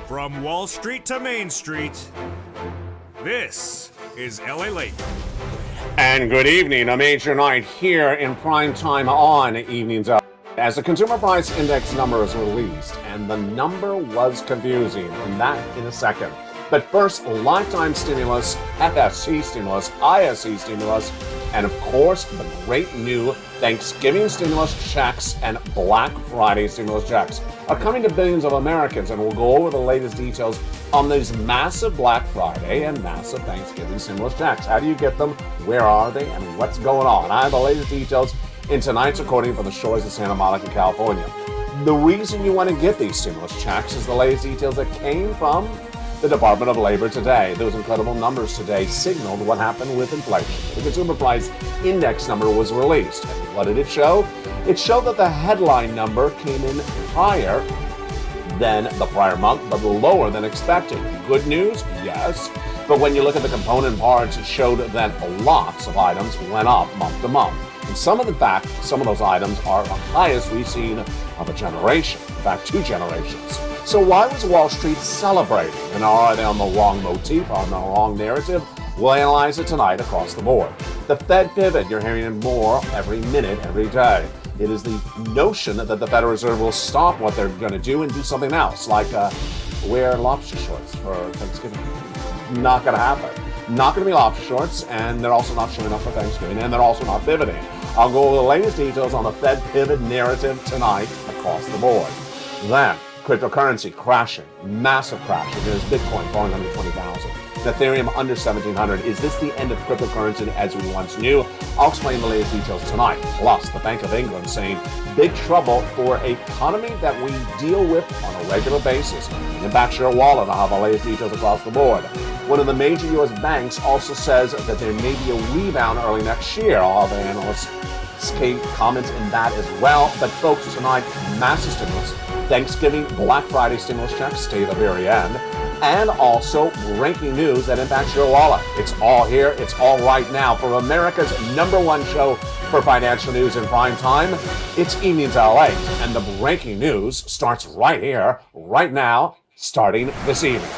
From Wall Street to Main Street, this is LALATE. And good evening, a major night here in prime time on Evenings Out. As the consumer price index number is released, and the number was confusing, and that in a second. But first, lifetime stimulus, FSC stimulus, ISC stimulus, and of course, the great new Thanksgiving stimulus checks and Black Friday stimulus checks are coming to billions of Americans, and we'll go over the latest details on these massive Black Friday and massive Thanksgiving stimulus checks. How do you get them? Where are they? And what's going on? I have the latest details in tonight's recording from the shores of Santa Monica, California. The reason you want to get these stimulus checks is the latest details that came from the Department of Labor today. Those incredible numbers today signaled what happened with inflation. The consumer price index number was released. And what did it show? It showed that the headline number came in higher than the prior month, but lower than expected. Good news? Yes. But when you look at the component parts, it showed that lots of items went up month to month. And some of those items are the highest we've seen of a generation. In fact, 2 generations. So why was Wall Street celebrating? And are they on the wrong motif, on the wrong narrative? We'll analyze it tonight across the board. The Fed pivot, you're hearing it more every minute, every day. It is the notion that the Federal Reserve will stop what they're going to do and do something else, like wear lobster shorts for Thanksgiving. Not going to happen. Not going to be lobster shorts, and they're also not showing up for Thanksgiving, and they're also not pivoting. I'll go over the latest details on the Fed pivot narrative tonight across the board. Then, cryptocurrency crashing, massive crash. There's Bitcoin falling under 20,000. Ethereum under 1,700. Is this the end of cryptocurrency as we once knew? I'll explain the latest details tonight. Plus, the Bank of England saying big trouble for an economy that we deal with on a regular basis. And back to your wallet, I'll have the latest details across the board. One of the major U.S. banks also says that there may be a rebound early next year. I'll have the analysts' comments in that as well. But folks, tonight, massive stimulus. Thanksgiving, Black Friday stimulus checks stay at the very end. And also breaking news that impacts your wallet. It's all here. It's all right now. For America's #1 show for financial news in prime time, it's Evenings LA. And the breaking news starts right here, right now, starting this evening.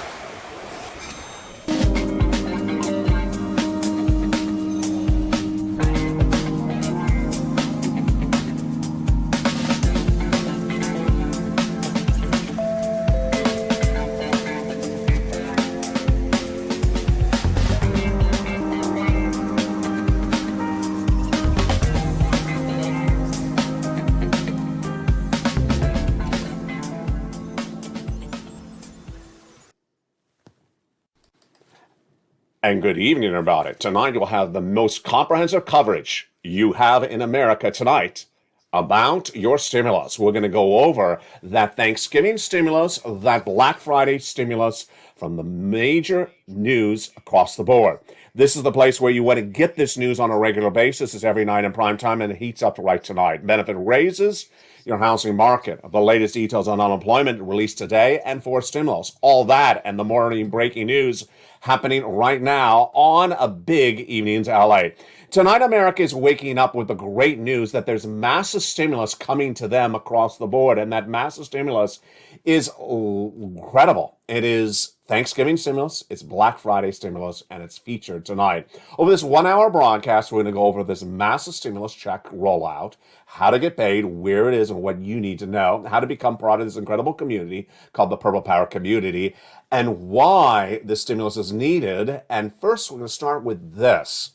And good evening about it. Tonight you'll have the most comprehensive coverage you have in America tonight about your stimulus. We're going to go over that Thanksgiving stimulus, that Black Friday stimulus from the major news across the board. This is the place where you want to get this news on a regular basis. It's every night in prime time, and it heats up right tonight. Benefit raises, your housing market, the latest details on unemployment released today, and for stimulus. All that and the morning breaking news happening right now on a big Evenings LA. Tonight, America is waking up with the great news that there's massive stimulus coming to them across the board, and that massive stimulus is incredible. It is Thanksgiving stimulus, it's Black Friday stimulus, and it's featured tonight. Over this 1-hour broadcast, we're going to go over this massive stimulus check rollout, how to get paid, where it is, and what you need to know, how to become part of this incredible community called the Purple Power Community, and why this stimulus is needed. And first, we're going to start with this.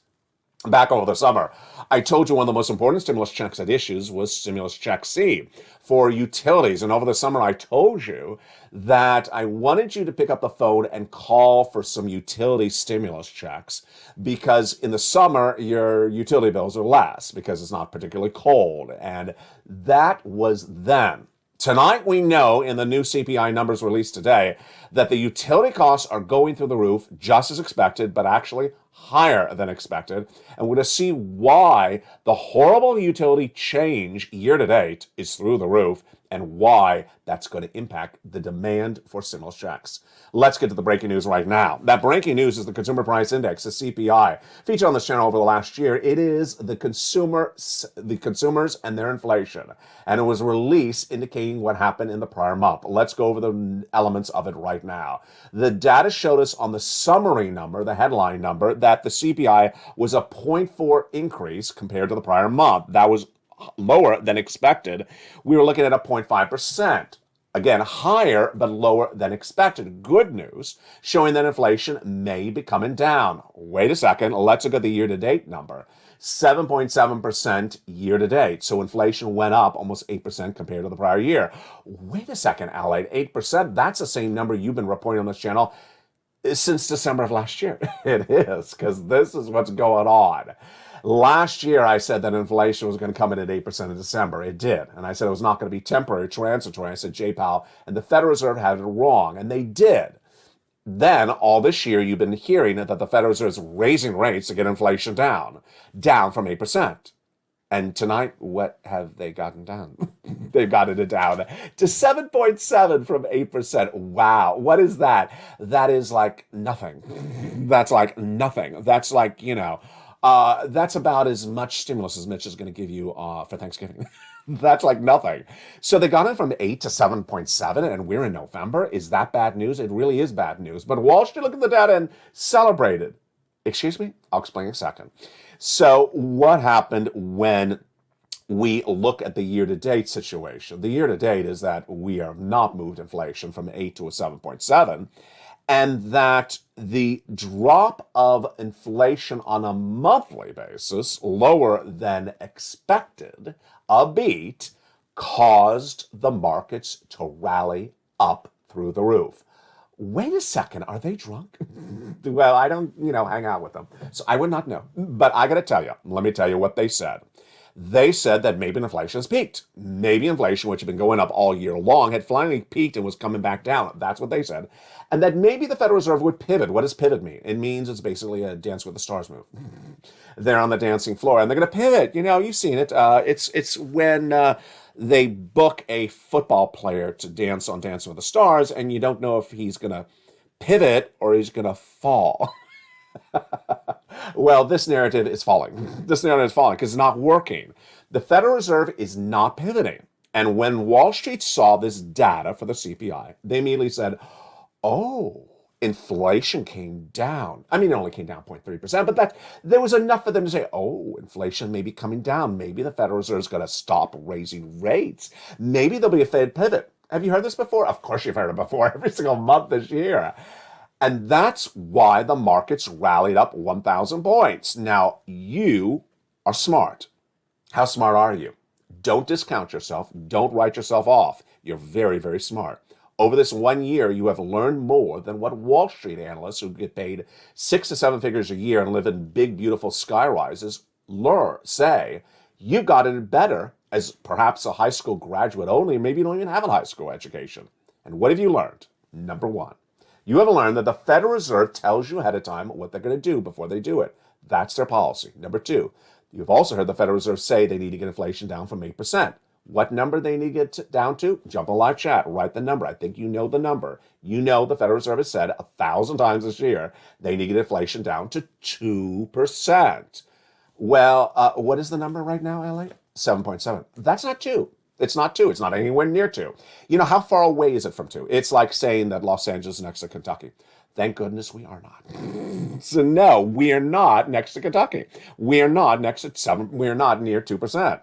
Back over the summer, I told you one of the most important stimulus checks at issues was stimulus check C for utilities. And over the summer, I told you that I wanted you to pick up the phone and call for some utility stimulus checks because in the summer, your utility bills are less because it's not particularly cold. And that was then. Tonight, we know in the new CPI numbers released today that the utility costs are going through the roof just as expected, but actually higher than expected. And we're going to see why the horrible utility change year to date is through the roof and why that's going to impact the demand for stimulus checks. Let's get to the breaking news right now. That breaking news is the Consumer Price Index, the CPI. Featured on this channel over the last year, it is the consumers and their inflation. And it was released indicating what happened in the prior month. Let's go over the elements of it right now. The data showed us on the summary number, the headline number, that the CPI was a 0.4 increase compared to the prior month. That was lower than expected. We were looking at a 0.5%. Again, higher but lower than expected. Good news, showing that inflation may be coming down. Wait a second, let's look at the year-to-date number. 7.7% year-to-date. So inflation went up almost 8% compared to the prior year. Wait a second, LALATE, 8%? That's the same number you've been reporting on this channel since December of last year. It is, because this is what's going on. Last year, I said that inflation was going to come in at 8% in December. It did. And I said it was not going to be temporary, transitory. I said Jay Powell and the Federal Reserve had it wrong, and they did. Then, all this year, you've been hearing that the Federal Reserve is raising rates to get inflation down from 8%. And tonight, what have they gotten down? They've gotten it down to 7.7 from 8%. Wow. What is that? That is like nothing. That's like nothing. That's like, that's about as much stimulus as Mitch is going to give you for Thanksgiving. That's like nothing. So they got it from 8 to 7.7, and we're in November. Is that bad news? It really is bad news. But Wall Street looked at the data and celebrated. Excuse me? I'll explain in a second. So what happened when we look at the year-to-date situation? The year-to-date is that we have not moved inflation from 8 to a 7.7, and that the drop of inflation on a monthly basis, lower than expected, a beat, caused the markets to rally up through the roof. Wait a second, are they drunk? Well, I don't, hang out with them, so I would not know. But I got to tell you, let me tell you what they said. They said that maybe inflation has peaked. Maybe inflation, which had been going up all year long, had finally peaked and was coming back down. That's what they said. And that maybe the Federal Reserve would pivot. What does pivot mean? It means it's basically a Dance with the Stars move. They're on the dancing floor, and they're going to pivot. You've seen it. It's when they book a football player to dance on Dancing with the Stars, and you don't know if he's going to pivot or he's going to fall. Well, this narrative is falling. This narrative is falling because it's not working. The Federal Reserve is not pivoting. And when Wall Street saw this data for the CPI, they immediately said, oh, inflation came down. I mean, it only came down 0.3%, but there was enough for them to say, oh, inflation may be coming down. Maybe the Federal Reserve is going to stop raising rates. Maybe there'll be a Fed pivot. Have you heard this before? Of course you've heard it before, every single month this year. And that's why the markets rallied up 1,000 points. Now, you are smart. How smart are you? Don't discount yourself. Don't write yourself off. You're very, very smart. Over this 1 year, you have learned more than what Wall Street analysts who get paid 6 to 7 figures a year and live in big, beautiful sky rises say. You've gotten it better as perhaps a high school graduate only. Maybe you don't even have a high school education. And what have you learned? Number one, you have learned that the Federal Reserve tells you ahead of time what they're going to do before they do it. That's their policy. Number two, you've also heard the Federal Reserve say they need to get inflation down from 8%. What number they need to get down to? Jump on live chat, write the number. I think you know the number. You know the Federal Reserve has said 1,000 times this year they need to get inflation down to 2%. Well, what is the number right now, LA? 7.7. That's not 2. It's not 2. It's not anywhere near 2. How far away is it from 2? It's like saying that Los Angeles is next to Kentucky. Thank goodness we are not. So no, we are not next to Kentucky. We are not next to 7. We are not near 2%.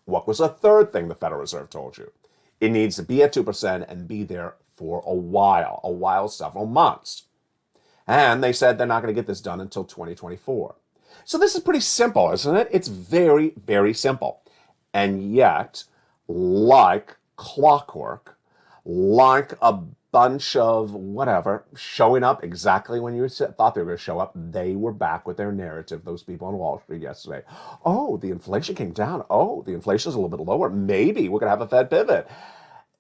What was the third thing the Federal Reserve told you? It needs to be at 2% and be there for a while, several months. And they said they're not going to get this done until 2024. So this is pretty simple, isn't it? It's very, very simple. And yet, like clockwork, like a bunch of whatever showing up exactly when you thought they were going to show up, they were back with their narrative, those people on Wall Street yesterday. Oh, the inflation came down. Oh, the inflation is a little bit lower. Maybe we're going to have a Fed pivot.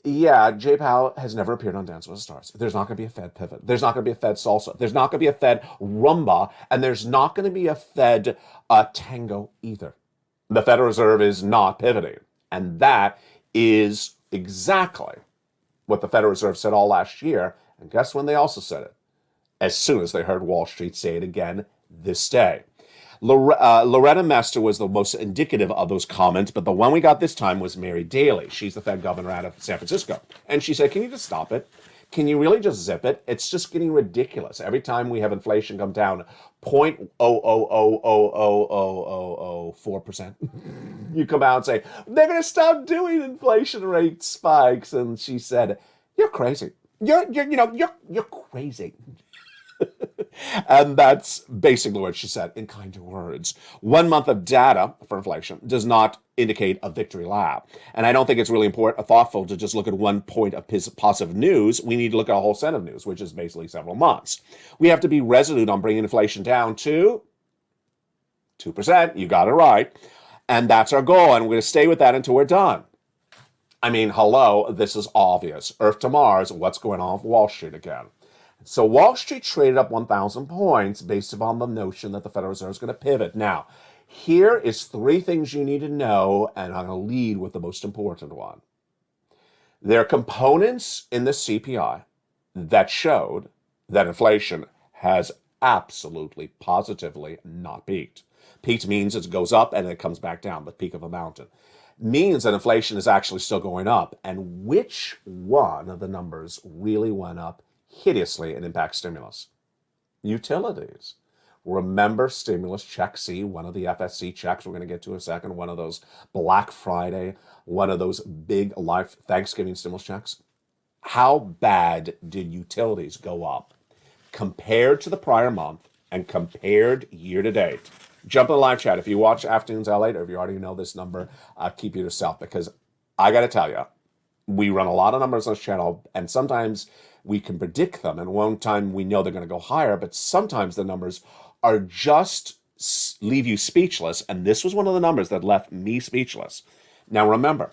Yeah, Jay Powell has never appeared on Dance with the Stars. There's not going to be a Fed pivot. There's not going to be a Fed salsa. There's not going to be a Fed rumba. And there's not going to be a Fed tango either. The Federal Reserve is not pivoting. And that is exactly what the Federal Reserve said all last year. And guess when they also said it? As soon as they heard Wall Street say it again this day. Loretta Mester was the most indicative of those comments, but the one we got this time was Mary Daly. She's the Fed governor out of San Francisco. And she said, can you just stop it? Can you really just zip it? It's just getting ridiculous. Every time we have inflation come down 0.0000004%, you come out and say, they're going to stop doing inflation rate spikes. And she said, you're crazy. You're crazy. And that's basically what she said in kinder words. 1 month of data for inflation does not indicate a victory lap. And I don't think it's really thoughtful to just look at 1 point of positive news. We need to look at a whole set of news, which is basically several months. We have to be resolute on bringing inflation down to 2%. You got it right. And that's our goal. And we're going to stay with that until we're done. I mean, hello, this is obvious. Earth to Mars, what's going on with Wall Street again? So Wall Street traded up 1,000 points based upon the notion that the Federal Reserve is going to pivot. Now, here is 3 things you need to know, and I'm going to lead with the most important one. There are components in the CPI that showed that inflation has absolutely, positively not peaked. Peaked means it goes up and it comes back down, the peak of a mountain. Means that inflation is actually still going up. And which one of the numbers really went up hideously and impacts stimulus? Utilities. Remember stimulus check C, one of the FSC checks we're going to get to in a second, one of those Black Friday, one of those big life Thanksgiving stimulus checks. How bad did utilities go up compared to the prior month and compared year to date? Jump in the live chat. If you watch Afternoons LALATE, or if you already know this number, keep it to yourself, because I got to tell you, we run a lot of numbers on this channel, and sometimes we can predict them, and one time we know they're going to go higher, but sometimes the numbers are just leave you speechless, and this was one of the numbers that left me speechless. Now remember,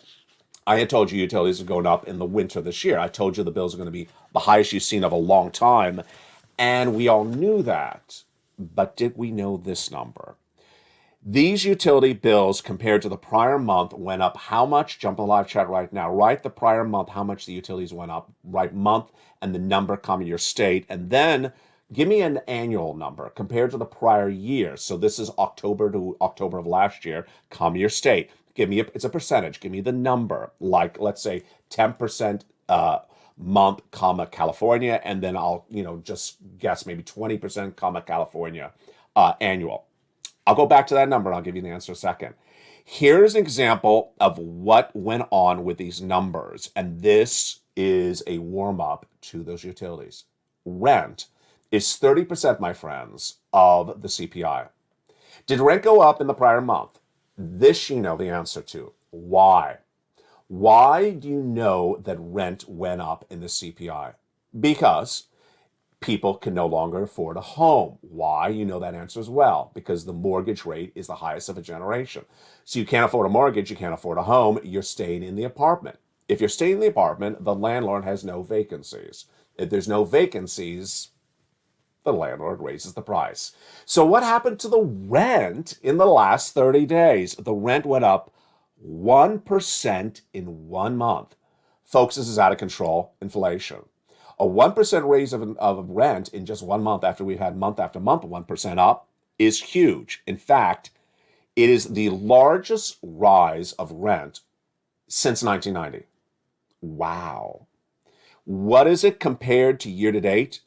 I had told you utilities are going up in the winter this year. I told you the bills are going to be the highest you've seen of a long time, and we all knew that, but did we know this number? These utility bills compared to the prior month went up how much? Jump in the live chat right now. Write the prior month, how much the utilities went up. Write month and the number, comma, your state. And then give me an annual number compared to the prior year. So this is October to October of last year, comma, your state. Give me, it's a percentage. Give me the number, like let's say 10% month, comma, California. And then I'll, just guess maybe 20%, comma, California annual. I'll go back to that number and I'll give you the answer in a second. Here's an example of what went on with these numbers, and this is a warm-up to those utilities. Rent is 30%, my friends, of the CPI. Did rent go up in the prior month? This you know the answer to. Why? Why do you know that rent went up in the CPI? Because people can no longer afford a home. Why? You know that answer as well. Because the mortgage rate is the highest of a generation. So you can't afford a mortgage, you can't afford a home, you're staying in the apartment. If you're staying in the apartment, the landlord has no vacancies. If there's no vacancies, the landlord raises the price. So what happened to the rent in the last 30 days? The rent went up 1% in 1 month. Folks, this is out of control inflation. A 1% raise of rent in just 1 month after we've had month after month 1% up is huge. In fact, it is the largest rise of rent since 1990. Wow. What is it compared to year to date?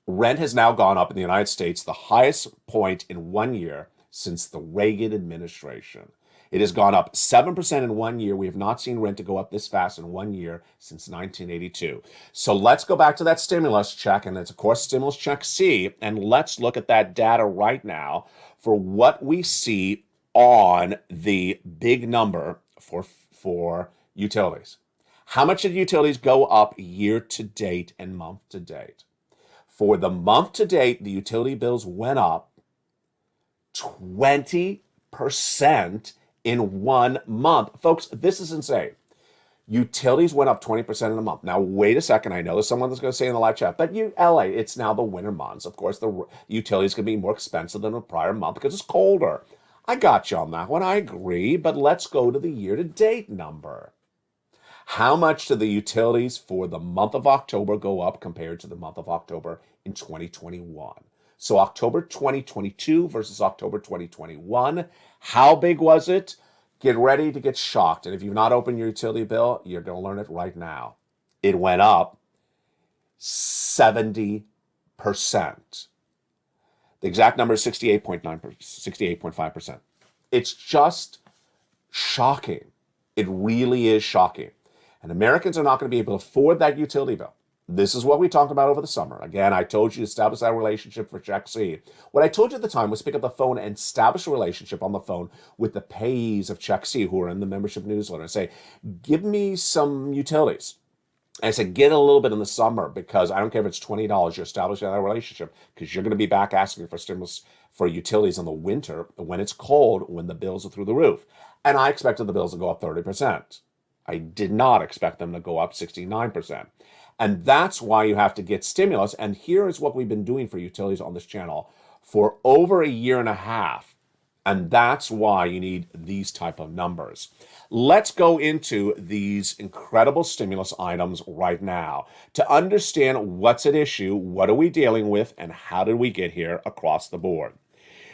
Rent has now gone up in the United States, the highest point in 1 year since the Reagan administration. It has gone up 7% in 1 year. We have not seen rent to go up this fast in 1 year since 1982. So let's go back to that stimulus check, and it's, of course, stimulus check C, and let's look at that data right now for what we see on the big number for utilities. How much did utilities go up year to date and month to date? For the month to date, the utility bills went up 20% in 1 month. Folks, this is insane. Utilities went up 20% in a month. Now, wait a second. I know there's someone that's going to say in the live chat, but LA, it's now the winter months. Of course, the utilities can be more expensive than the prior month because it's colder. I got you on that one. I agree, but let's go to the year-to-date number. How much did the utilities for the month of October go up compared to the month of October in 2021? So October 2022 versus October 2021, how big was it? Get ready to get shocked. And if you've not opened your utility bill, you're going to learn it right now. It went up 70%. The exact number is 68.5%. It's just shocking. It really is shocking. And Americans are not going to be able to afford that utility bill. This is what we talked about over the summer. Again, I told you to establish that relationship for Check C. What I told you at the time was pick up the phone and establish a relationship on the phone with the payees of Check C who are in the membership newsletter and say, give me some utilities. And I said, get a little bit in the summer because I don't care if it's $20, you're establishing that relationship because you're going to be back asking for stimulus for utilities in the winter when it's cold, when the bills are through the roof. And I expected the bills to go up 30%. I did not expect them to go up 69%. And that's why you have to get stimulus. And here is what we've been doing for utilities on this channel for over a year and a half. And that's why you need these type of numbers. Let's go into these incredible stimulus items right now to understand what's at issue, what are we dealing with, and how did we get here across the board.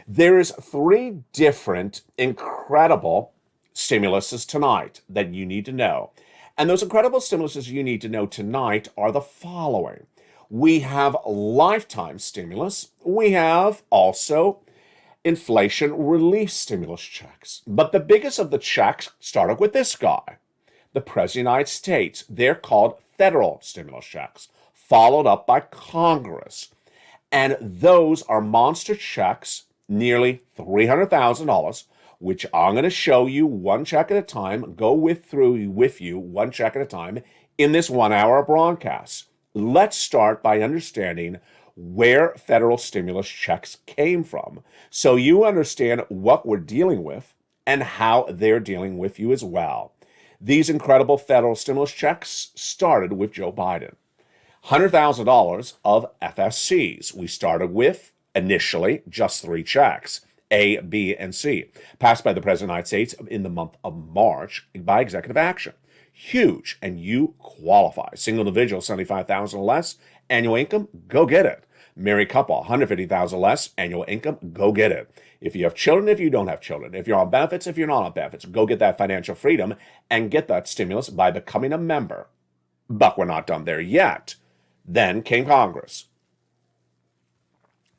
There's 3 different incredible stimuluses tonight that you need to know. And those incredible stimuluses you need to know tonight are the following. We have lifetime stimulus. We have also inflation relief stimulus checks. But the biggest of the checks started with this guy, the President of the United States. They're called federal stimulus checks, followed up by Congress. And those are monster checks, nearly $300,000, which I'm going to show you one check at a time, through with you one check at a time in this 1-hour broadcast. Let's start by understanding where federal stimulus checks came from so you understand what we're dealing with and how they're dealing with you as well. These incredible federal stimulus checks started with Joe Biden. $100,000 of FSCs. We started with, initially, just 3 checks. A, B, and C, passed by the President of the United States in the month of March by executive action. Huge, and you qualify. Single individual, $75,000 or less, annual income, go get it. Married couple, $150,000 or less, annual income, go get it. If you have children, if you don't have children, if you're on benefits, if you're not on benefits, go get that financial freedom and get that stimulus by becoming a member. But we're not done there yet. Then came Congress.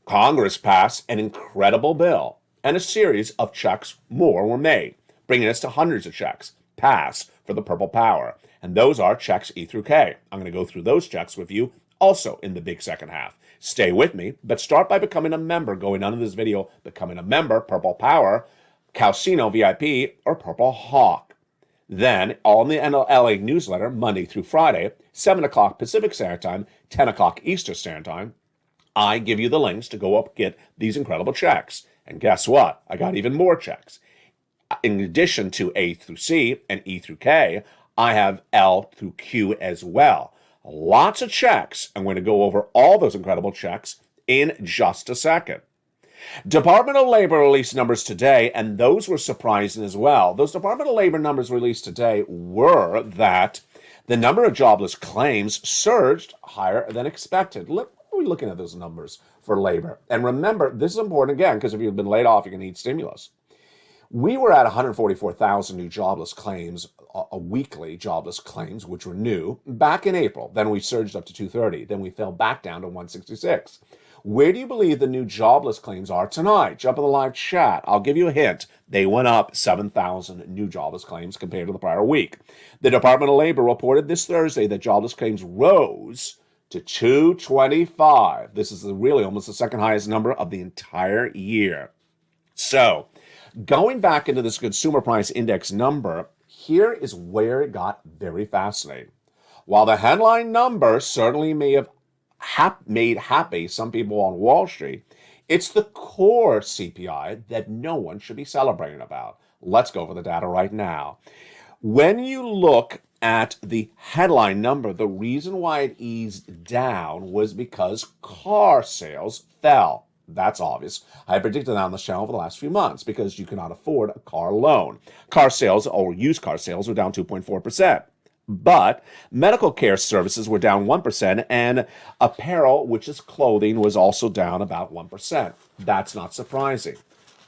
Congress passed an incredible bill, and a series of checks more were made, bringing us to hundreds of checks passed for the purple power. And those are checks E through K. I'm going to go through those checks with you also in the big second half. Stay with me, but start by becoming a member, going under this video, becoming a member, Purple Power, Calcino VIP, or Purple Hawk. Then, on the LA newsletter, Monday through Friday, 7 o'clock Pacific Standard Time, 10 o'clock Eastern Standard Time, I give you the links to go up get these incredible checks. And guess what? I got even more checks. In addition to A through C and E through K, I have L through Q as well. Lots of checks. I'm going to go over all those incredible checks in just a second. Department of Labor released numbers today, and those were surprising as well. Those Department of Labor numbers released today were that the number of jobless claims surged higher than expected. Look, we're looking at those numbers for labor. And remember, this is important again, because if you've been laid off, you're going to need stimulus. We were at 144,000 new jobless claims, weekly jobless claims, which were new, back in April. Then we surged up to 230. Then we fell back down to 166. Where do you believe the new jobless claims are tonight? Jump in the live chat. I'll give you a hint. They went up 7,000 new jobless claims compared to the prior week. The Department of Labor reported this Thursday that jobless claims rose to 225. This is really almost the second highest number of the entire year. So, going back into this consumer price index number, here is where it got very fascinating. While the headline number certainly may have made happy some people on Wall Street, it's the core CPI that no one should be celebrating about. Let's go over the data right now. When you look at the headline number, the reason why it eased down was because car sales fell. That's obvious. I predicted that on the channel for the last few months because you cannot afford a car loan. Car sales or used car sales were down 2.4%. But medical care services were down 1%, and apparel, which is clothing, was also down about 1%. That's not surprising.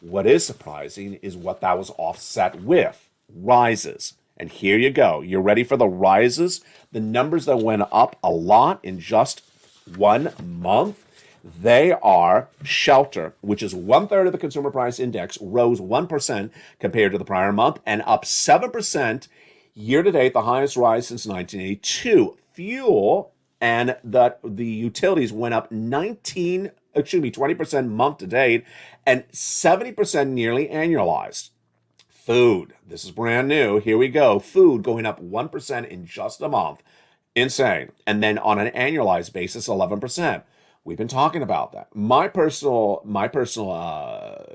What is surprising is what that was offset with rises. And here you go. You're ready for the rises? The numbers that went up a lot in just 1 month. They are shelter, which is 1/3 of the consumer price index, rose 1% compared to the prior month and up 7% year to date, the highest rise since 1982. Fuel and the utilities went up 20% month to date and 70% nearly annualized. Food, this is brand new. Here we go. Food going up 1% in just a month. Insane. And then on an annualized basis, 11%. We've been talking about that. My personal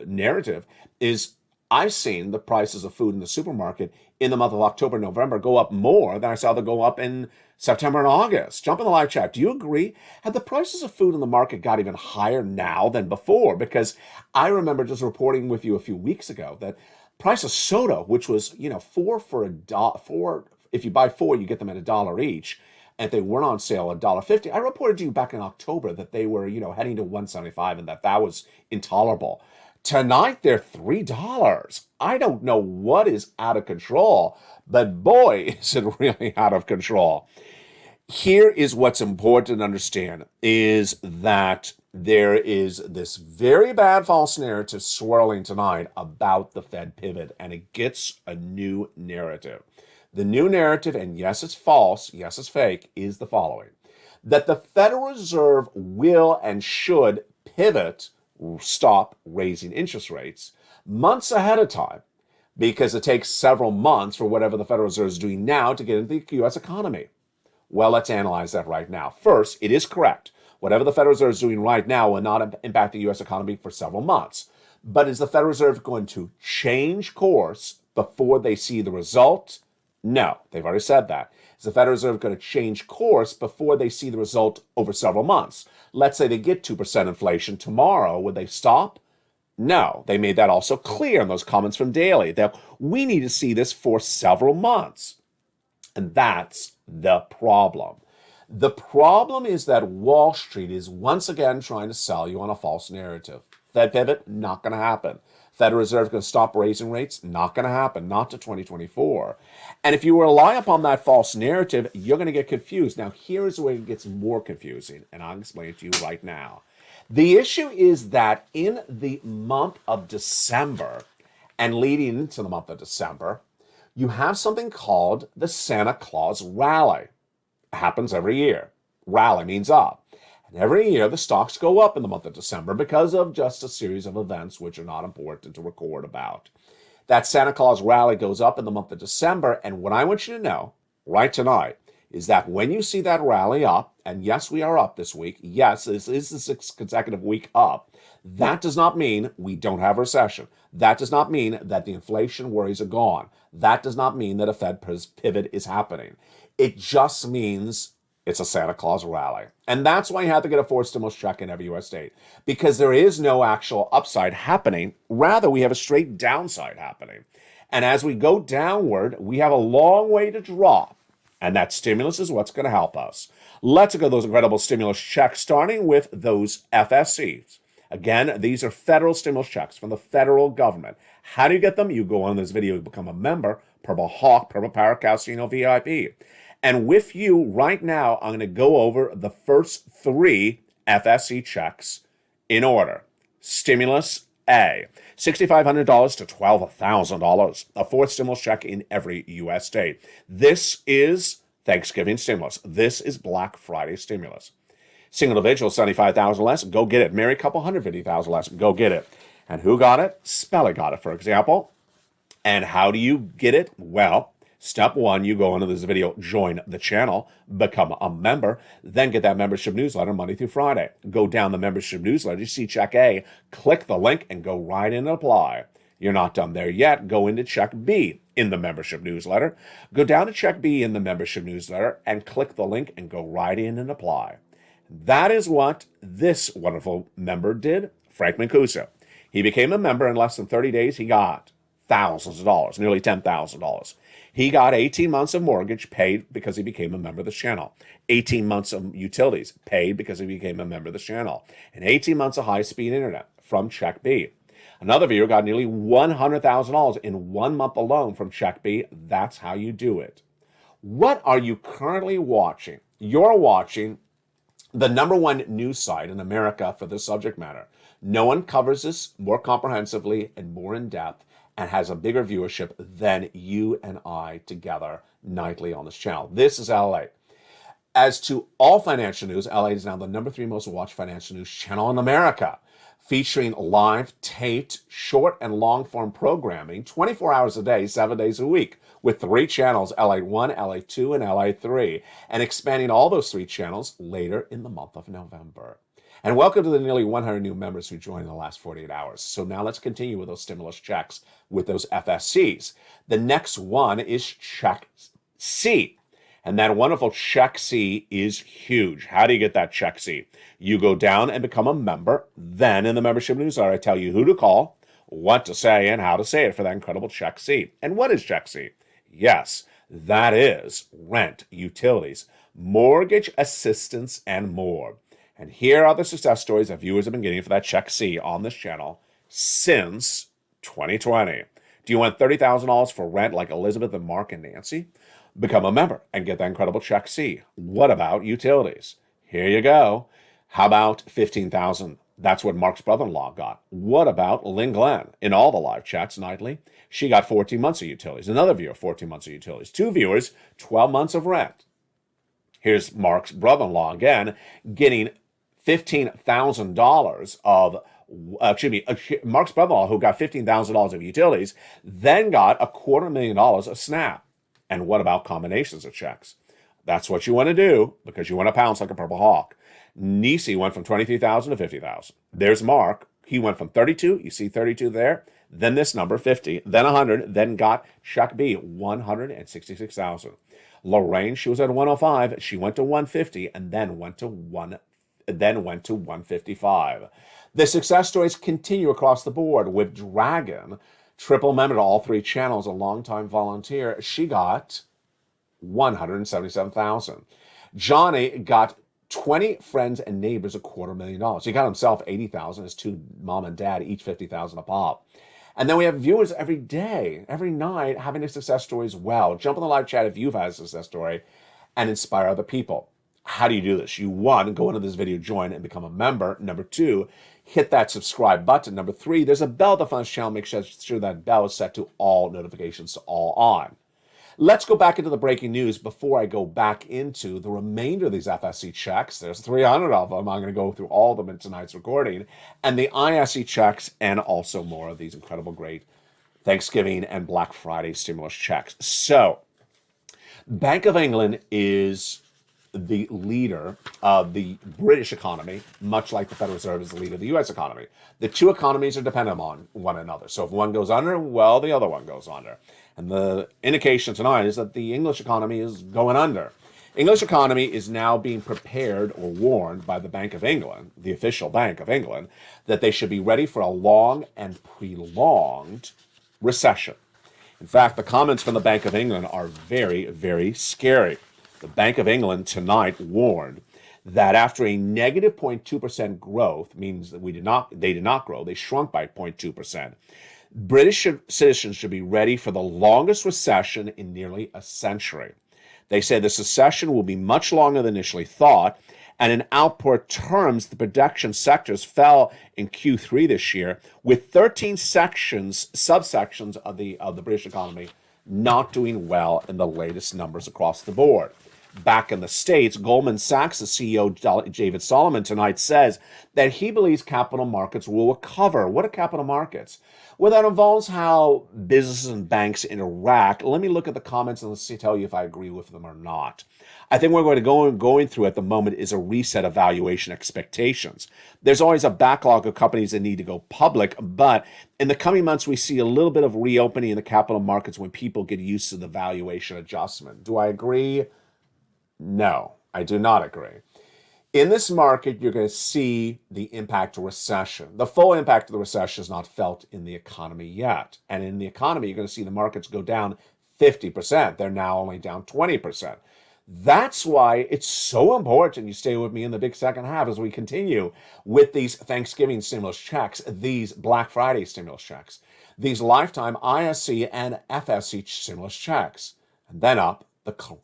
narrative is I've seen the prices of food in the supermarket in the month of October, November go up more than I saw them go up in September and August. Jump in the live chat. Do you agree? Have the prices of food in the market got even higher now than before? Because I remember just reporting with you a few weeks ago that price of soda, which was, four for a dollar, if you buy four, you get them at $1 each. And if they weren't on sale, $1.50. I reported to you back in October that they were, heading to $1.75 and that was intolerable. Tonight, they're $3. I don't know what is out of control, but boy, is it really out of control. Here is what's important to understand is that there is this very bad false narrative swirling tonight about the Fed pivot, and it gets a new narrative. The new narrative, and yes, it's false, yes, it's fake, is the following. That the Federal Reserve will and should pivot, stop raising interest rates months ahead of time because it takes several months for whatever the Federal Reserve is doing now to get into the U.S. economy. Well, let's analyze that right now. First, it is correct. Whatever the Federal Reserve is doing right now will not impact the U.S. economy for several months. But is the Federal Reserve going to change course before they see the result? No, they've already said that. Is the Federal Reserve going to change course before they see the result over several months? Let's say they get 2% inflation tomorrow. Would they stop? No, they made that also clear in those comments from Daily. That we need to see this for several months. And that's the problem. The problem is that Wall Street is once again trying to sell you on a false narrative. Fed pivot, not going to happen. Federal Reserve going to stop raising rates? Not going to happen, not to 2024. And if you rely upon that false narrative, you're going to get confused. Now, here's where it gets more confusing, and I'll explain it to you right now. The issue is that in the month of December, and leading into the month of December, you have something called the Santa Claus Rally. It happens every year. Rally means up. And every year, the stocks go up in the month of December because of just a series of events which are not important to record about. That Santa Claus Rally goes up in the month of December, and what I want you to know right tonight is that when you see that rally up, and yes, we are up this week, yes, this is the 6th consecutive week up, that does not mean we don't have a recession. That does not mean that the inflation worries are gone. That does not mean that a Fed pivot is happening. It just means it's a Santa Claus rally. And that's why you have to get a fourth stimulus check in every U.S. state, because there is no actual upside happening. Rather, we have a straight downside happening. And as we go downward, we have a long way to drop. And that stimulus is what's going to help us. Let's go to those incredible stimulus checks, starting with those FSCs. Again, these are federal stimulus checks from the federal government. How do you get them? You go on this video, you become a member, Purple Hawk, Purple Power Casino VIP. And with you right now, I'm going to go over the first 3 FSC checks in order. Stimulus A, $6,500 to $12,000, a fourth stimulus check in every U.S. state. This is Thanksgiving stimulus. This is Black Friday stimulus. Single individual, $75,000 less, go get it. Married couple, $150,000 less, go get it. And who got it? Spelly got it, for example. And how do you get it? Well, step 1, you go into this video, join the channel, become a member, then get that membership newsletter Monday through Friday. Go down the membership newsletter, you see check A, click the link and go right in and apply. You're not done there yet, go into check B. in the membership newsletter, go down to Check B in the membership newsletter and click the link and go right in and apply. That is what this wonderful member did, Frank Mancuso. He became a member in less than 30 days. He got thousands of dollars, nearly $10,000. He got 18 months of mortgage paid because he became a member of this channel. 18 months of utilities paid because he became a member of this channel. And 18 months of high-speed internet from Check B. Another viewer got nearly $100,000 in 1 month alone from Check B. That's how you do it. What are you currently watching? You're watching the #1 news site in America for this subject matter. No one covers this more comprehensively and more in depth and has a bigger viewership than you and I together nightly on this channel. This is LALATE. As to all financial news, LALATE is now the #3 most watched financial news channel in America, featuring live, taped, short and long form programming 24 hours a day, 7 days a week, with 3 channels, LA1, LA2, and LA3, and expanding all those 3 channels later in the month of November. And welcome to the nearly 100 new members who joined in the last 48 hours. So now let's continue with those stimulus checks with those FSCs. The next one is Check C. And that wonderful Check C is huge. How do you get that Check C? You go down and become a member. Then in the membership newsletter, I tell you who to call, what to say, and how to say it for that incredible Check C. And what is Check C? Yes, that is rent, utilities, mortgage assistance, and more. And here are the success stories that viewers have been getting for that Check C on this channel since 2020. Do you want $30,000 for rent like Elizabeth and Mark and Nancy? Become a member and get that incredible Check C. What about utilities? Here you go. How about $15,000? That's what Mark's brother-in-law got. What about Lynn Glenn? In all the live chats nightly, she got 14 months of utilities. Another viewer, 14 months of utilities. 2 viewers, 12 months of rent. Here's Mark's brother-in-law again, getting $15,000 of, Mark's brother-in-law, who got $15,000 of utilities, then got $250,000 of SNAP. And what about combinations of checks? That's what you want to do because you want to pounce like a purple hawk. Nisi went from $23,000 to $50,000. There's Mark. He went from 32. You see 32 there. Then this number, 50. Then 100. Then got Check B, $166,000. Lorraine, she was at 105. She went to 150 and then went to 155. The success stories continue across the board with Dragon, triple member to all 3 channels, a longtime volunteer. She got $177,000. Johnny got 20 friends and neighbors, $250,000. He got himself $80,000. His 2 mom and dad, each $50,000 a pop. And then we have viewers every day, every night, having a success story as well. Jump in the live chat if you've had a success story and inspire other people. How do you do this? You, 1, go into this video, join, and become a member. Number 2, hit that subscribe button. Number 3, there's a bell at the front of this channel. Make sure that bell is set to all notifications to all on. Let's go back into the breaking news before I go back into the remainder of these FSC checks. There's 300 of them. I'm going to go through all of them in tonight's recording. And the ISC checks and also more of these incredible, great Thanksgiving and Black Friday stimulus checks. So, Bank of England is the leader of the British economy, much like the Federal Reserve is the leader of the U.S. economy. The 2 economies are dependent on one another. So if one goes under, well, the other one goes under. And the indication tonight is that the English economy is going under. English economy is now being prepared or warned by the Bank of England, the official Bank of England, that they should be ready for a long and prolonged recession. In fact, the comments from the Bank of England are very, very scary. The Bank of England tonight warned that after a negative 0.2% growth, means that they did not grow, they shrunk by 0.2%. British citizens should be ready for the longest recession in nearly a century. They say the recession will be much longer than initially thought, and in output terms, the production sectors fell in Q3 this year, with 13 subsections of the British economy not doing well in the latest numbers across the board. back in the States, Goldman Sachs, the CEO, David Solomon, tonight says that he believes capital markets will recover. What are capital markets? Well, that involves how businesses and banks interact. Let me look at the comments and let's tell you if I agree with them or not. I think we're going through at the moment is a reset of valuation expectations. There's always a backlog of companies that need to go public, but in the coming months, we see a little bit of reopening in the capital markets when people get used to the valuation adjustment. Do I agree? No, I do not agree. In this market, you're going to see the impact of recession. The full impact of the recession is not felt in the economy yet. And in the economy, you're going to see the markets go down 50%. They're now only down 20%. That's why it's so important you stay with me in the big second half as we continue with these Thanksgiving stimulus checks, these Black Friday stimulus checks, these lifetime ISC and FSC stimulus checks. And then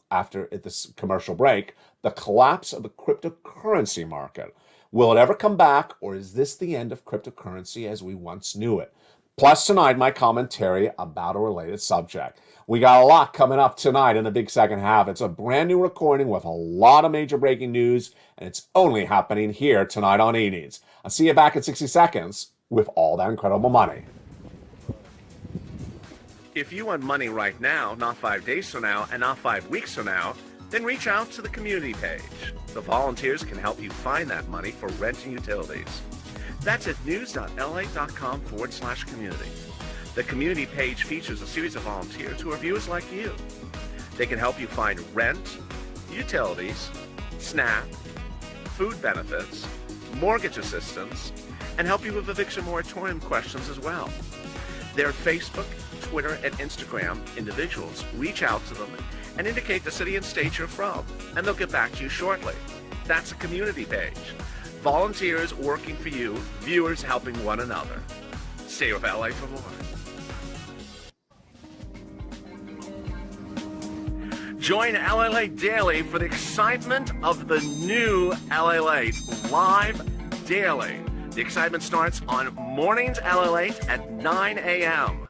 after this commercial break, the collapse of the cryptocurrency market. Will it ever come back, or is this the end of cryptocurrency as we once knew it? Plus tonight, my commentary about a related subject. We got a lot coming up tonight in the big second half. It's a brand new recording with a lot of major breaking news, and it's only happening here tonight on E-Needs. I'll see you back in 60 seconds with all that incredible money. If you want money right now, not 5 days from now, and not 5 weeks from now, then reach out to the community page. The volunteers can help you find that money for rent and utilities. That's at news.lalate.com/community. The community page features a series of volunteers who are viewers like you. They can help you find rent, utilities, SNAP, food benefits, mortgage assistance, and help you with eviction moratorium questions as well. Their Facebook, Twitter, and Instagram individuals reach out to them and indicate the city and state you're from, and they'll get back to you shortly. That's a community page. Volunteers working for you, viewers helping one another. Stay with LA for more. Join LALATE Daily for the excitement of the new LALATE live daily. The excitement starts on Mornings LALATE at 9 a.m.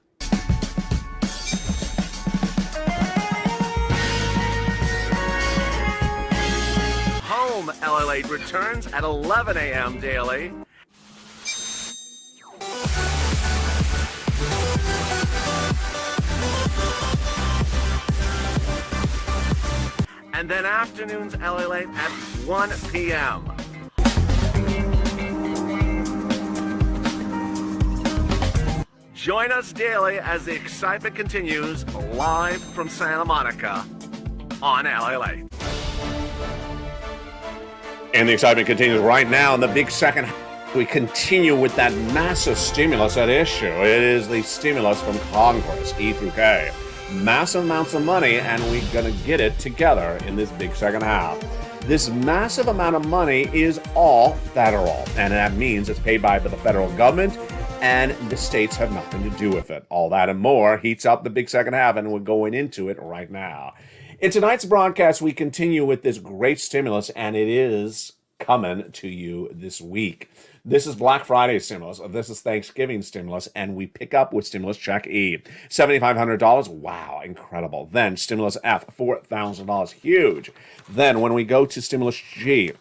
Home LALATE returns at 11 a.m. daily. And then afternoons LALATE at 1 p.m. Join us daily as the excitement continues live from Santa Monica on LALATE. And the excitement continues right now in the big second half. We continue with that massive stimulus at issue. It is the stimulus from Congress, E through K. Massive amounts of money, and we're going to get it together in this big second half. This massive amount of money is all federal, and that means it's paid by the federal government, and the states have nothing to do with it. All that and more heats up the big second half, and we're going into it right now. In tonight's broadcast, we continue with this great stimulus, and it is coming to you this week. This is Black Friday stimulus. This is Thanksgiving stimulus, and we pick up with stimulus check E. $7,500. Wow, incredible. Then stimulus F, $4,000. Huge. Then when we go to stimulus G,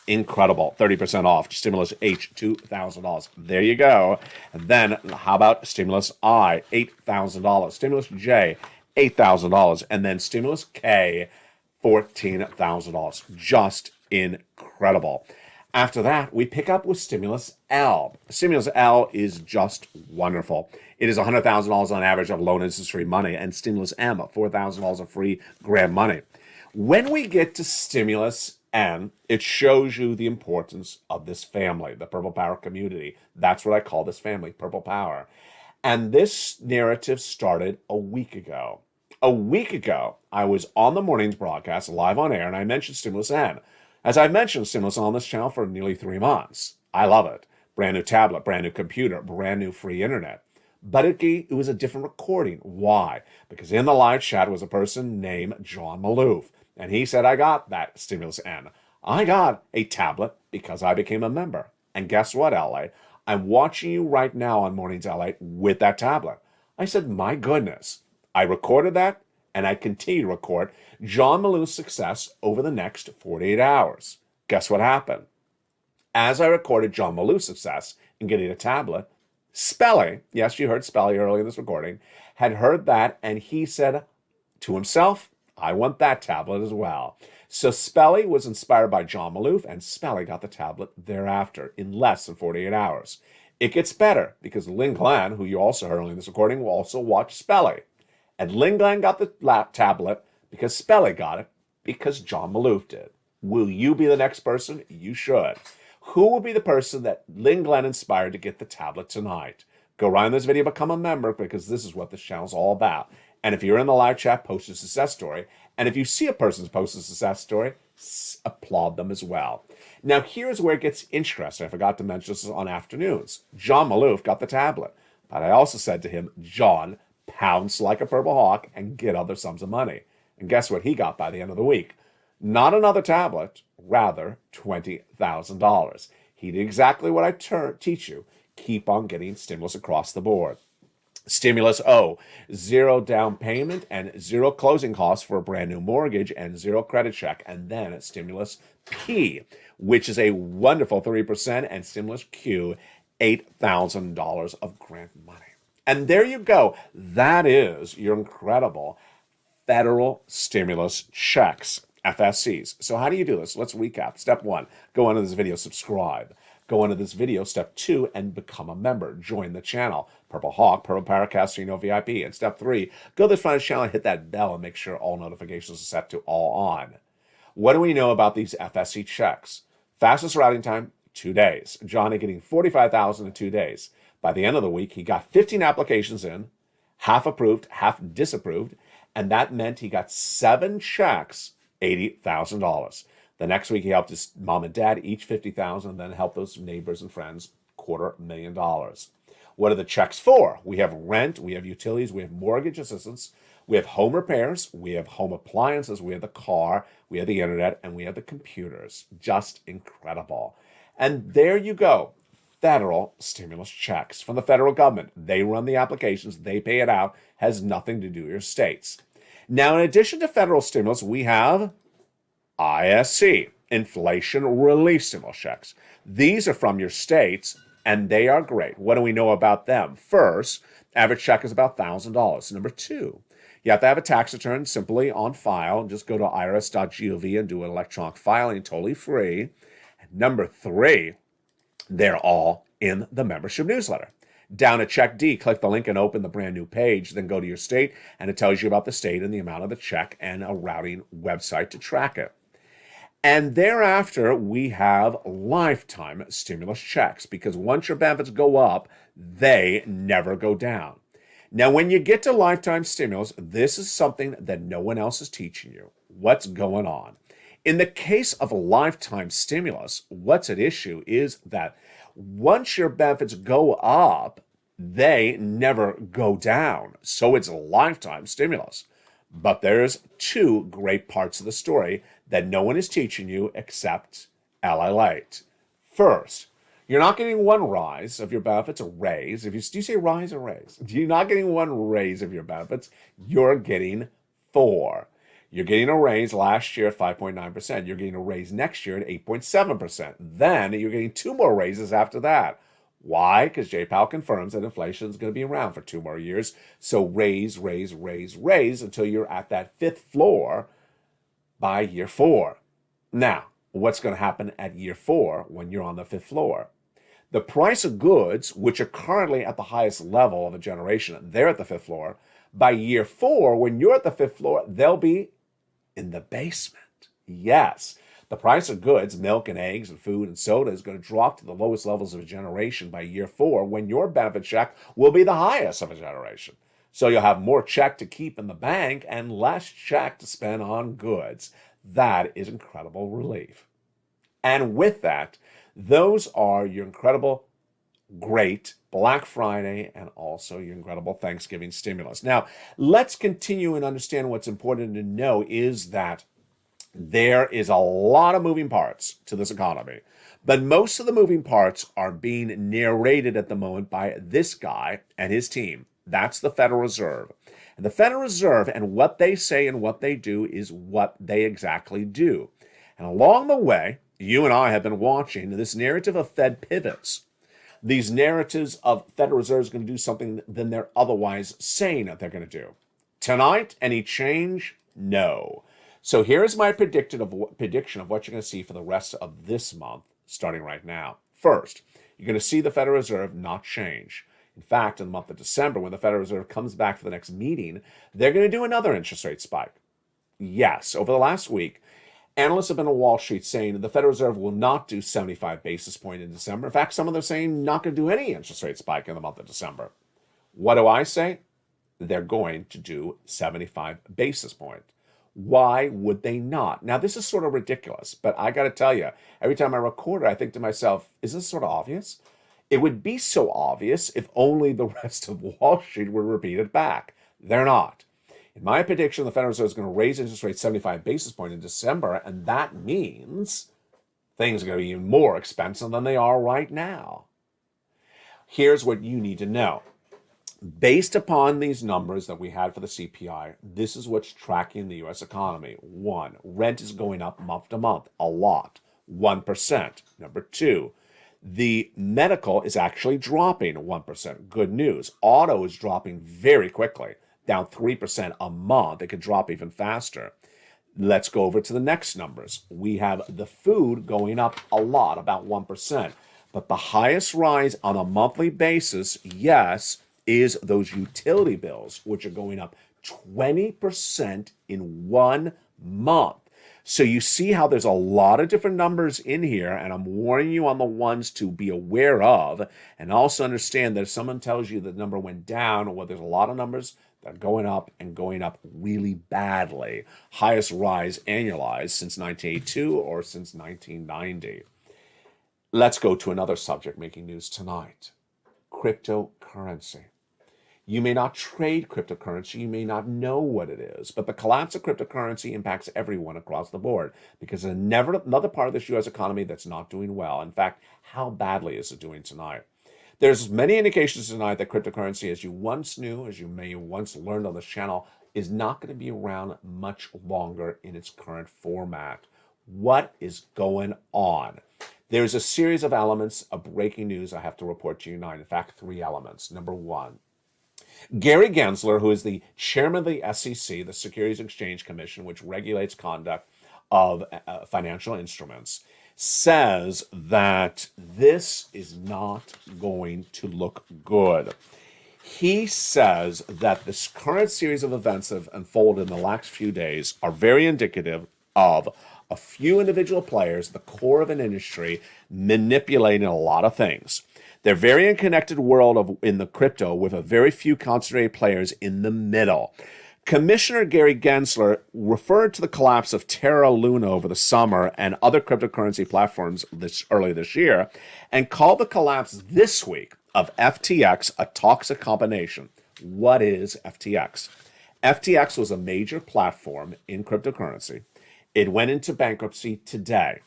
incredible, 30% off. Stimulus H, $2,000. There you go. And then how about stimulus I, $8,000. Stimulus J, $8,000. And then stimulus K, $14,000. Just incredible. After that, we pick up with stimulus L. Stimulus L is just wonderful. It is $100,000 on average of loan interest-free money, and stimulus M, $4,000 of free grant money. When we get to stimulus N, it shows you the importance of this family, the Purple Power community. That's what I call this family, Purple Power. And this narrative started a week ago. A week ago, I was on the morning's broadcast, live on air, and I mentioned stimulus N. As I've mentioned stimulus on this channel for nearly 3 months. I love it. Brand new tablet, brand new computer, brand new free internet. But it was a different recording. Why? Because in the live chat was a person named John Maloof. And he said, I got that stimulus N. I got a tablet because I became a member. And guess what, LA? I'm watching you right now on Mornings LA with that tablet. I said, my goodness. I recorded that, and I continue to record John Malouf's success over the next 48 hours. Guess what happened? As I recorded John Malouf's success in getting a tablet, Spelly, yes, you heard Spelly earlier in this recording, had heard that, and he said to himself, I want that tablet as well. So Spelly was inspired by John Malouf, and Spelly got the tablet thereafter in less than 48 hours. It gets better because Lynn Glenn, who you also heard earlier in this recording, will also watch Spelly. And Lynn Glenn got the tablet because Spelly got it because John Malouf did. Will you be the next person? You should. Who will be the person that Lynn Glenn inspired to get the tablet tonight? Go right in this video, become a member, because this is what this channel is all about. And if you're in the live chat, post a success story. And if you see a person's post a success story, applaud them as well. Now, here's where it gets interesting. I forgot to mention this on afternoons. John Malouf got the tablet. But I also said to him, John, pounce like a purple hawk and get other sums of money. And guess what he got by the end of the week? Not another tablet, rather $20,000. He did exactly what I teach you. Keep on getting stimulus across the board. Stimulus O, 0 down payment and 0 closing costs for a brand new mortgage and 0 credit check. And then Stimulus P, which is a wonderful 3%, and Stimulus Q, $8,000 of grant money. And there you go. That is your incredible federal stimulus checks, FSCs. So how do you do this? Let's recap. Step 1, go into this video, subscribe. Go into this video, step 2, and become a member. Join the channel. Purple Hawk, Purple Paracast, so you know VIP. And step 3, go to this front of the channel and hit that bell and make sure all notifications are set to all on. What do we know about these FSC checks? Fastest routing time, 2 days. Johnny getting $45,000 in 2 days. By the end of the week, he got 15 applications in, half approved, half disapproved, and that meant he got 7 checks, $80,000. The next week, he helped his mom and dad, each $50,000, and then helped those neighbors and friends, $250,000. What are the checks for? We have rent, we have utilities, we have mortgage assistance, we have home repairs, we have home appliances, we have the car, we have the internet, and we have the computers. Just incredible. And there you go. Federal stimulus checks from the federal government. They run the applications, they pay it out, has nothing to do with your states. Now, in addition to federal stimulus, we have ISC, Inflation Relief Stimulus Checks. These are from your states, and they are great. What do we know about them? First, average check is about $1,000. Number 2, you have to have a tax return simply on file. Just go to irs.gov and do an electronic filing, totally free. And number 3, they're all in the membership newsletter. Down at Check D, click the link and open the brand new page. Then go to your state, and it tells you about the state and the amount of the check and a routing website to track it. And thereafter, we have lifetime stimulus checks, because once your benefits go up, they never go down. Now, when you get to lifetime stimulus, this is something that no one else is teaching you. What's going on? In the case of a lifetime stimulus, what's at issue is that once your benefits go up, they never go down. So it's a lifetime stimulus. But there's 2 great parts of the story that no one is teaching you except LALATE. First, you're not getting 1 rise of your benefits, a raise. Do you say rise or raise? You're not getting 1 raise of your benefits. You're getting 4. You're getting a raise last year at 5.9%. You're getting a raise next year at 8.7%. Then you're getting 2 more raises after that. Why? Because J-PAL confirms that inflation is going to be around for 2 more years. So raise, raise, raise, raise until you're at that 5th floor by year 4. Now, what's going to happen at year 4 when you're on the 5th floor? The price of goods, which are currently at the highest level of a generation, they're at the 5th floor. By year 4, when you're at the 5th floor, they'll be in the basement. Yes. The price of goods, milk and eggs and food and soda, is going to drop to the lowest levels of a generation by year 4, when your benefit check will be the highest of a generation. So you'll have more check to keep in the bank and less check to spend on goods. That is incredible relief. And with that, those are your incredible, great Black Friday and also your incredible Thanksgiving stimulus. Now, let's continue and understand what's important to know is that there is a lot of moving parts to this economy, but most of the moving parts are being narrated at the moment by this guy and his team. That's the Federal Reserve. And the Federal Reserve and what they say and what they do is what they exactly do. And along the way, you and I have been watching this narrative of Fed pivots. These narratives of Federal Reserve is going to do something than they're otherwise saying that they're going to do. Tonight, any change? No. So here's my prediction of what you're going to see for the rest of this month, starting right now. First, you're going to see the Federal Reserve not change. In fact, in the month of December, when the Federal Reserve comes back for the next meeting, they're going to do another interest rate spike. Yes, over the last week, analysts have been on Wall Street saying the Federal Reserve will not do 75 basis points in December. In fact, some of them are saying not going to do any interest rate spike in the month of December. What do I say? They're going to do 75 basis points. Why would they not? Now, this is sort of ridiculous, but I got to tell you, every time I record it, I think to myself, is this sort of obvious? It would be so obvious if only the rest of Wall Street would repeat it back. They're not. In my prediction, the Federal Reserve is going to raise interest rates 75 basis points in December, and that means things are going to be even more expensive than they are right now. Here's what you need to know. Based upon these numbers that we had for the CPI, this is what's tracking the U.S. economy. 1, rent is going up month to month, a lot, 1%. Number 2, the medical is actually dropping 1%. Good news. Auto is dropping very quickly, down 3% a month. It could drop even faster. Let's go over to the next numbers. We have the food going up a lot, about 1%. But the highest rise on a monthly basis, yes, is those utility bills, which are going up 20% in 1 month. So you see how there's a lot of different numbers in here, and I'm warning you on the ones to be aware of, and also understand that if someone tells you the number went down, well, there's a lot of numbers that are going up and going up really badly. Highest rise annualized since 1982 or since 1990. Let's go to another subject making news tonight. Cryptocurrency. You may not trade cryptocurrency, you may not know what it is, but the collapse of cryptocurrency impacts everyone across the board because there's never another part of this U.S. economy that's not doing well. In fact, how badly is it doing tonight? There's many indications tonight that cryptocurrency, as you once knew, as you may once learned on this channel, is not going to be around much longer in its current format. What is going on? There's a series of elements of breaking news I have to report to you tonight. In fact, 3 elements. Number 1, Gary Gensler, who is the chairman of the SEC, the Securities Exchange Commission, which regulates conduct of financial instruments, says that this is not going to look good. He says that this current series of events that have unfolded in the last few days are very indicative of a few individual players, the core of an industry, manipulating a lot of things. They're very unconnected world in the crypto with a very few concentrated players in the middle. Commissioner Gary Gensler referred to the collapse of Terra Luna over the summer and other cryptocurrency platforms earlier this year and called the collapse this week of FTX a toxic combination. What is FTX? FTX was a major platform in cryptocurrency. It went into bankruptcy today.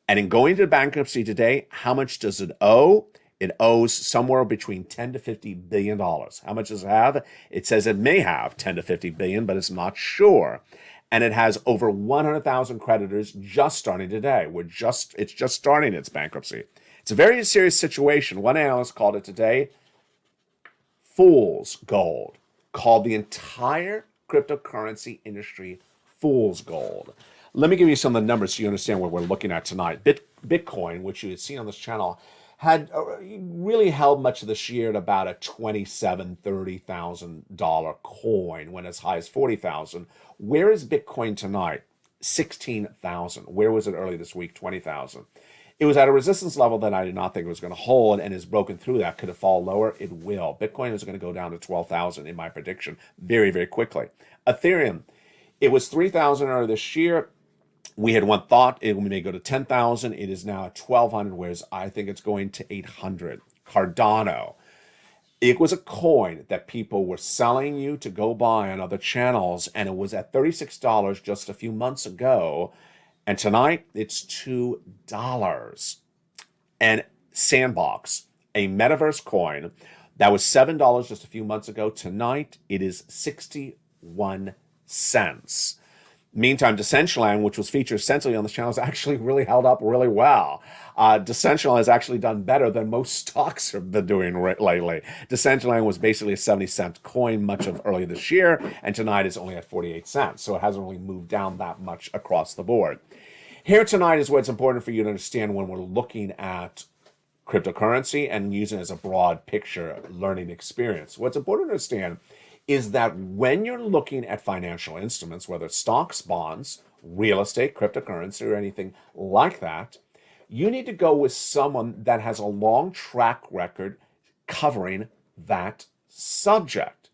And in going into bankruptcy today, how much does it owe? It owes somewhere between 10 to 50 billion dollars. How much does it have? It says it may have 10 to 50 billion, but it's not sure. And it has over 100,000 creditors just starting today. It's just starting its bankruptcy. It's a very serious situation. One analyst called it today fool's gold. Called the entire cryptocurrency industry fool's gold. Let me give you some of the numbers so you understand what we're looking at tonight. Bitcoin, which you had seen on this channel, had really held much of this year at about a $27,000, $30,000 coin, went as high as $40,000. Where is Bitcoin tonight? $16,000. Where was it early this week? $20,000. It was at a resistance level that I did not think it was going to hold and has broken through that. Could it fall lower? It will. Bitcoin is going to go down to 12,000 in my prediction very, very quickly. Ethereum, it was 3,000 earlier this year. We had one thought it may go to 10,000. It is now at 1,200, whereas I think it's going to 800. Cardano. It was a coin that people were selling you to go buy on other channels, and it was at $36 just a few months ago. And tonight, it's $2. And Sandbox, a metaverse coin. That was $7 just a few months ago. Tonight, it is 61 cents. Meantime, Decentraland, which was featured essentially on this channel, has actually really held up really well. Decentraland has actually done better than most stocks have been doing lately. Decentraland was basically a 70-cent coin much of earlier this year, and tonight is only at 48 cents, so it hasn't really moved down that much across the board. Here tonight is what's important for you to understand when we're looking at cryptocurrency and using it as a broad picture learning experience. What's important to understand is that when you're looking at financial instruments, whether it's stocks, bonds, real estate, cryptocurrency, or anything like that, you need to go with someone that has a long track record covering that subject.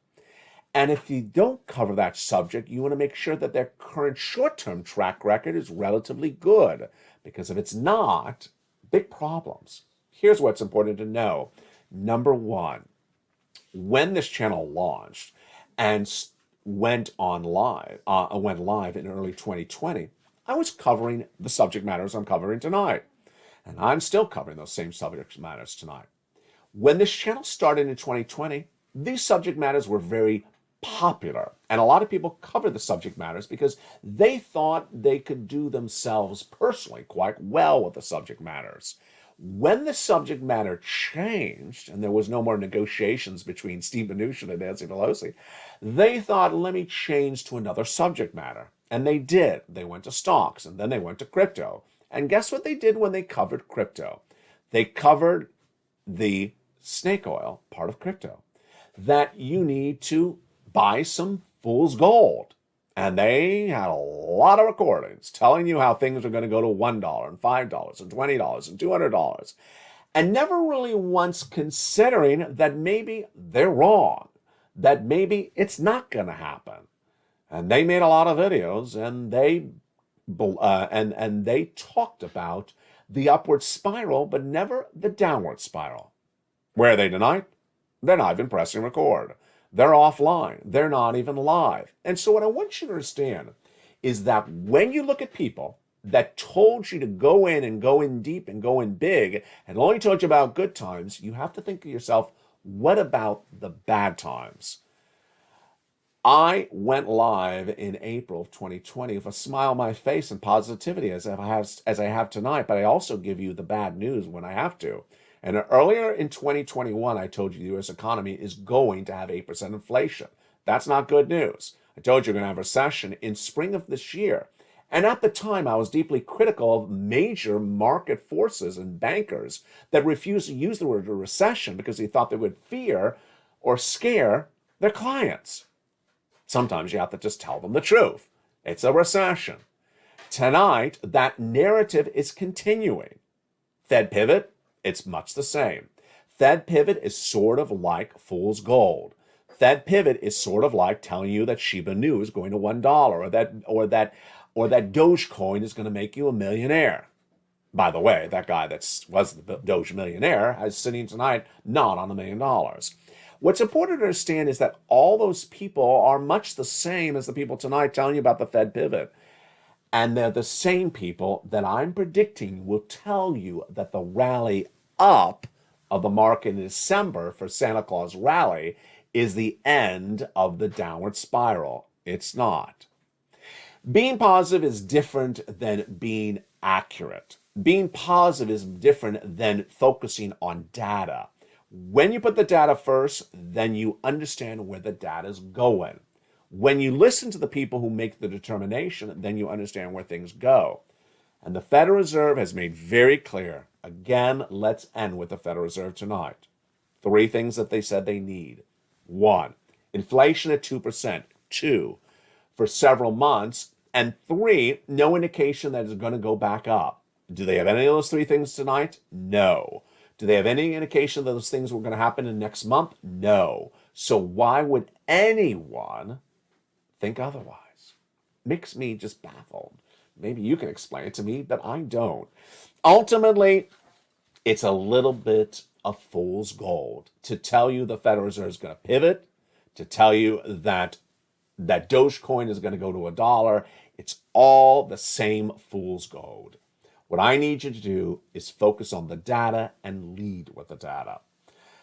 And if you don't cover that subject, you want to make sure that their current short-term track record is relatively good, because if it's not, big problems. Here's what's important to know. Number one, when this channel launched and went live in early 2020, I was covering the subject matters I'm covering tonight. And I'm still covering those same subject matters tonight. When this channel started in 2020, these subject matters were very popular. And a lot of people covered the subject matters because they thought they could do themselves personally quite well with the subject matters. When the subject matter changed and there was no more negotiations between Steve Mnuchin and Nancy Pelosi, they thought, let me change to another subject matter. And they did. They went to stocks, and then they went to crypto. And guess what they did when they covered crypto? They covered the snake oil part of crypto, that you need to buy some fool's gold. And they had a lot of recordings telling you how things are going to go to $1 and $5 and $20 and $200, and never really once considering that maybe they're wrong, that maybe it's not going to happen. And they made a lot of videos, and they talked about the upward spiral, but never the downward spiral. Where are they tonight? They're not even pressing record. They're offline. They're not even live. And so what I want you to understand is that when you look at people that told you to go in deep and go in big and only told you about good times, you have to think to yourself, what about the bad times? I went live in April of 2020 with a smile on my face and positivity as I have tonight, but I also give you the bad news when I have to. And earlier in 2021, I told you the U.S. economy is going to have 8% inflation. That's not good news. I told you you're going to have a recession in spring of this year. And at the time, I was deeply critical of major market forces and bankers that refused to use the word recession because they thought they would fear or scare their clients. Sometimes you have to just tell them the truth. It's a recession. Tonight, that narrative is continuing. Fed pivot, it's much the same. Fed pivot is sort of like fool's gold. Fed pivot is sort of like telling you that Shiba Inu is going to $1, or that Dogecoin is going to make you a millionaire. By the way, that guy that was the Doge millionaire is sitting tonight not on $1 million. What's important to understand is that all those people are much the same as the people tonight telling you about the Fed pivot. And they're the same people that I'm predicting will tell you that the rally up of the market in December for Santa Claus rally is the end of the downward spiral. It's not. Being positive is different than being accurate. Being positive is different than focusing on data. When you put the data first, then you understand where the data is going. When you listen to the people who make the determination, then you understand where things go. And the Federal Reserve has made very clear. Again, let's end with the Federal Reserve tonight. 3 things that they said they need. 1, inflation at 2%. 2, for several months. And 3, no indication that it's going to go back up. Do they have any of those 3 things tonight? No. Do they have any indication that those things were going to happen in next month? No. So why would anyone think otherwise? Makes me just baffled. Maybe you can explain it to me, but I don't. Ultimately, it's a little bit of fool's gold to tell you the Federal Reserve is going to pivot, to tell you that Dogecoin is going to go to $1. It's all the same fool's gold. What I need you to do is focus on the data and lead with the data.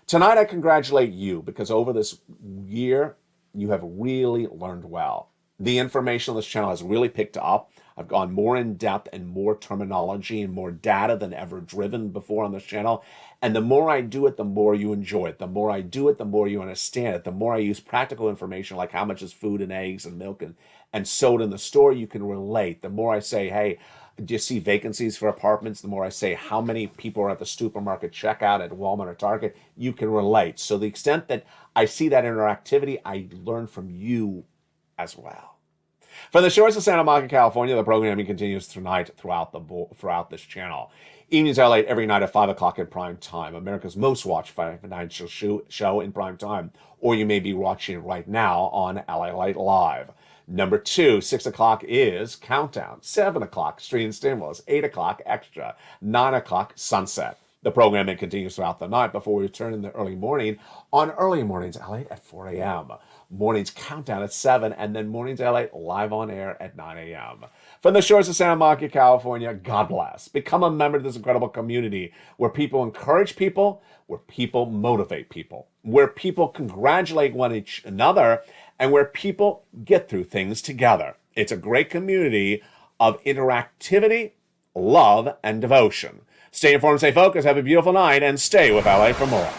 Tonight, I congratulate you because over this year, you have really learned well. The information on this channel has really picked up. I've gone more in depth and more terminology and more data than ever driven before on this channel. And the more I do it, the more you enjoy it. The more I do it, the more you understand it. The more I use practical information like how much is food and eggs and milk and soda in the store, you can relate. The more I say, hey, do you see vacancies for apartments? The more I say how many people are at the supermarket checkout at Walmart or Target, you can relate. So the extent that I see that interactivity, I learn from you as well. From the shores of Santa Monica, California, the programming continues tonight throughout this channel. Evenings are late every night at 5 o'clock in prime time, America's most watched financial show in prime time. Or you may be watching it right now on LALATE Live. Number 2, 6 o'clock is Countdown. 7 o'clock, Street and Stimulus. 8 o'clock, Extra. 9 o'clock, Sunset. The programming continues throughout the night before we return in the early morning on Early Mornings LA at 4 a.m. Mornings Countdown at 7, and then Mornings LA live on air at 9 a.m. From the shores of Santa Monica, California, God bless. Become a member of this incredible community where people encourage people, where people motivate people, where people congratulate one another, and where people get through things together. It's a great community of interactivity, love, and devotion. Stay informed, stay focused, have a beautiful night, and stay with LA for more.